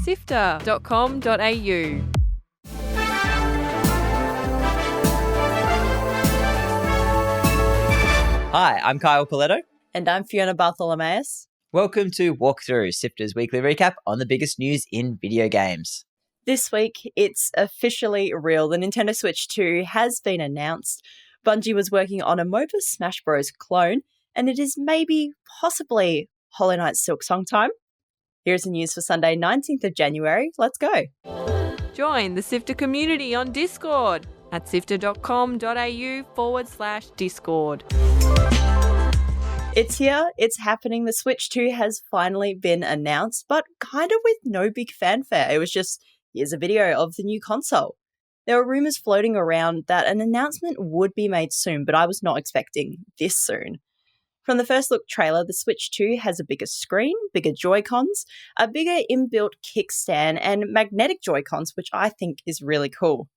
sifter.com.au. Hi, I'm Kyle Paletto. And I'm Fiona Bartholomaeus. Welcome to Walkthrough, Sifter's weekly recap on the biggest news in video games. This week, it's officially real. The Nintendo Switch 2 has been announced. Bungie was working on a MOBA Smash Bros. Clone, and it is maybe, possibly, Hollow Knight Silksong time. Here's the news for Sunday, 19th of January. Let's go. Join the Sifter community on Discord at sifter.com.au/Discord. It's here, it's happening. The Switch 2 has finally been announced, but kind of with no big fanfare. It was just, here's a video of the new console. There were rumours floating around that an announcement would be made soon, but I was not expecting this soon. From the first look trailer, the Switch 2 has a bigger screen, bigger Joy-Cons, a bigger inbuilt kickstand, and magnetic Joy-Cons, which I think is really cool.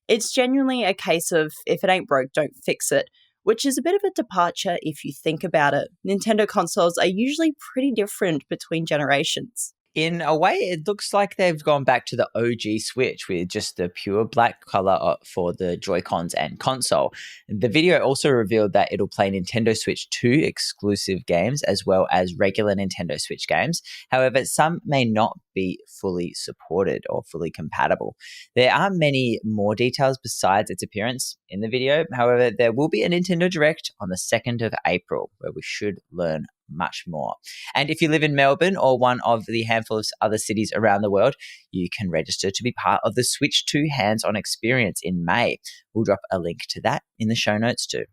It's genuinely a case of, if it ain't broke, don't fix it, which is a bit of a departure if you think about it. Nintendo consoles are usually pretty different between generations. In a way, it looks like they've gone back to the OG Switch with just the pure black color for the Joy-Cons and console. The video also revealed that it'll play Nintendo Switch 2 exclusive games as well as regular Nintendo Switch games. However, some may not be fully supported or fully compatible. There aren't many more details besides its appearance in the video. However, there will be a Nintendo Direct on the 2nd of April where we should learn much more. And if you live in Melbourne or one of the handful of other cities around the world, you can register to be part of the Switch 2 hands-on experience in May. We'll drop a link to that in the show notes too.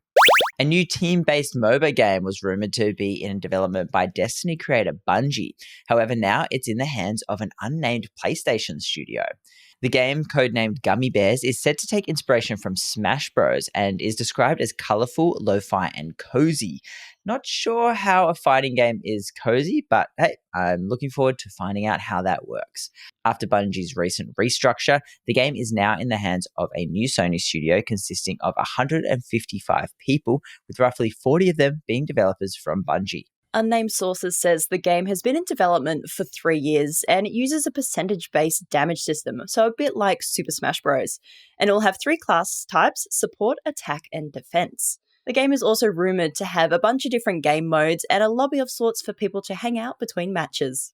A new team-based MOBA game was rumored to be in development by Destiny creator Bungie. However, now it's in the hands of an unnamed PlayStation studio. The game, codenamed Gummy Bears, is said to take inspiration from Smash Bros. And is described as colourful, lo-fi, and cozy. Not sure how a fighting game is cozy, but hey, I'm looking forward to finding out how that works. After Bungie's recent restructure, the game is now in the hands of a new Sony studio consisting of 155 people, with roughly 40 of them being developers from Bungie. Unnamed sources says the game has been in development for 3 years and it uses a percentage-based damage system, so a bit like Super Smash Bros. And it will have 3 class types: support, attack, and defense. The game is also rumoured to have a bunch of different game modes and a lobby of sorts for people to hang out between matches.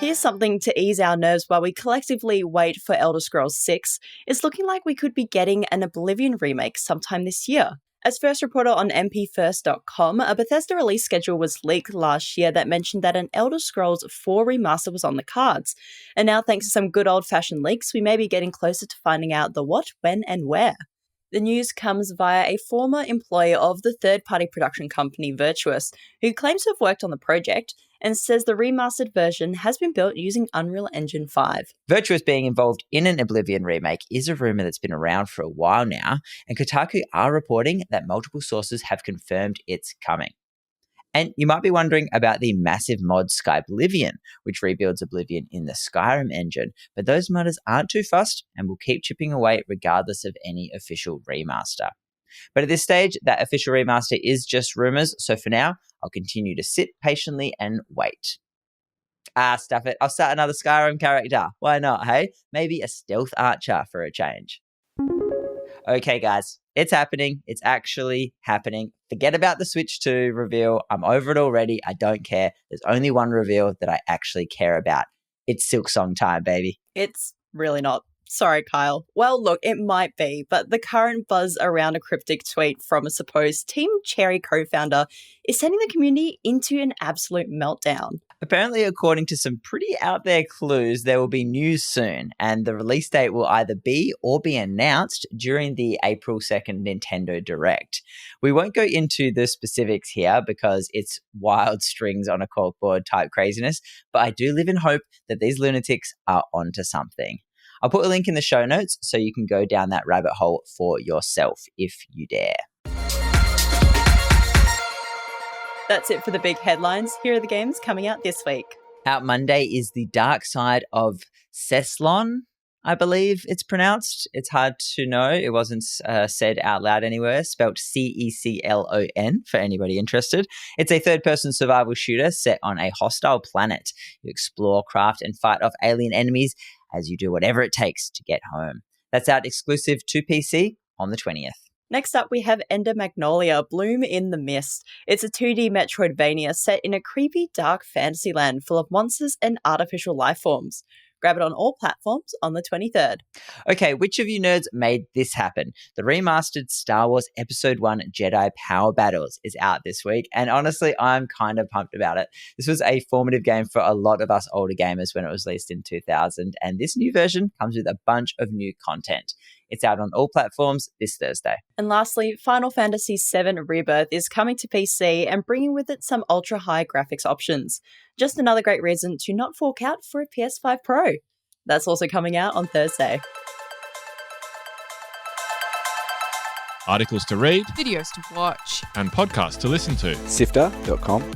Here's something to ease our nerves while we collectively wait for Elder Scrolls 6. It's looking like we could be getting an Oblivion remake sometime this year. As first reporter on mpfirst.com, a Bethesda release schedule was leaked last year that mentioned that an Elder Scrolls 4 remaster was on the cards. And now, thanks to some good old-fashioned leaks, we may be getting closer to finding out the what, when, and where. The news comes via a former employee of the third-party production company Virtuous, who claims to have worked on the project and says the remastered version has been built using Unreal Engine 5. Virtuous being involved in an Oblivion remake is a rumour that's been around for a while now, and Kotaku are reporting that multiple sources have confirmed it's coming. And you might be wondering about the massive mod Skyblivion, which rebuilds Oblivion in the Skyrim engine, but those modders aren't too fussed and will keep chipping away regardless of any official remaster. But at this stage, that official remaster is just rumours, so for now, I'll continue to sit patiently and wait. Stuff it. I'll start another Skyrim character. Why not, hey? Maybe a stealth archer for a change. Okay, guys, it's happening. It's actually happening. Forget about the Switch 2 reveal. I'm over it already. I don't care. There's only one reveal that I actually care about. It's Silksong time, baby. It's really not. Sorry, Kyle. Well, look, it might be, but the current buzz around a cryptic tweet from a supposed Team Cherry co-founder is sending the community into an absolute meltdown. Apparently, according to some pretty out there clues, there will be news soon, and the release date will either be or be announced during the April 2nd Nintendo Direct. We won't go into the specifics here because it's wild strings on a corkboard type craziness, but I do live in hope that these lunatics are onto something. I'll put a link in the show notes so you can go down that rabbit hole for yourself if you dare. That's it for the big headlines. Here are the games coming out this week. Out Monday is The Dark Side of CECLON. I believe it's pronounced. It's hard to know. It wasn't said out loud anywhere, spelt CECLON for anybody interested. It's a third-person survival shooter set on a hostile planet. You explore, craft, and fight off alien enemies as you do whatever it takes to get home. That's out exclusive to PC on the 20th. Next up, we have Ender Magnolia, Bloom in the Mist. It's a 2D Metroidvania set in a creepy, dark fantasy land full of monsters and artificial life forms. Grab it on all platforms on the 23rd. Okay, which of you nerds made this happen? The remastered Star Wars Episode 1 Jedi Power Battles is out this week, and honestly, I'm kind of pumped about it. This was a formative game for a lot of us older gamers when it was released in 2000, and this new version comes with a bunch of new content. It's out on all platforms this Thursday. And lastly, Final Fantasy VII Rebirth is coming to PC and bringing with it some ultra-high graphics options. Just another great reason to not fork out for a PS5 Pro. That's also coming out on Thursday. Articles to read, Videos to watch. and podcasts to listen to. sifter.com.au.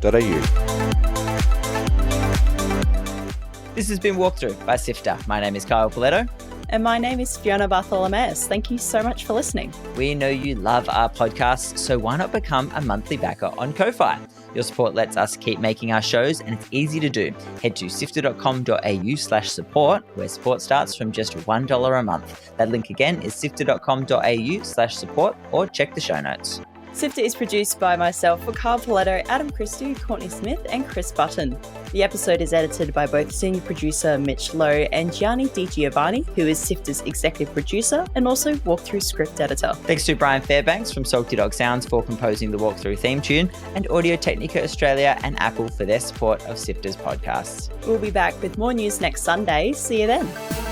This has been Walkthrough by Sifter. My name is Kyle Paletto. And my name is Fiona Bartholomeus. Thank you so much for listening. We know you love our podcasts, so why not become a monthly backer on Ko-Fi? Your support lets us keep making our shows, and it's easy to do. Head to sifter.com.au/support, where support starts from just $1 a month. That link again is sifter.com.au/support, or check the show notes. Sifter is produced by myself, Kyle Paletto, Adam Christou, Courtney Smith, and Chris Button. The episode is edited by both senior producer Mitch Lowe and Gianni Di Giovanni, who is Sifter's executive producer and also Walkthrough script editor. Thanks to Brian Fairbanks from Salty Dog Sounds for composing the Walkthrough theme tune, and Audio Technica Australia and Apple for their support of Sifter's podcasts. We'll be back with more news next Sunday. See you then.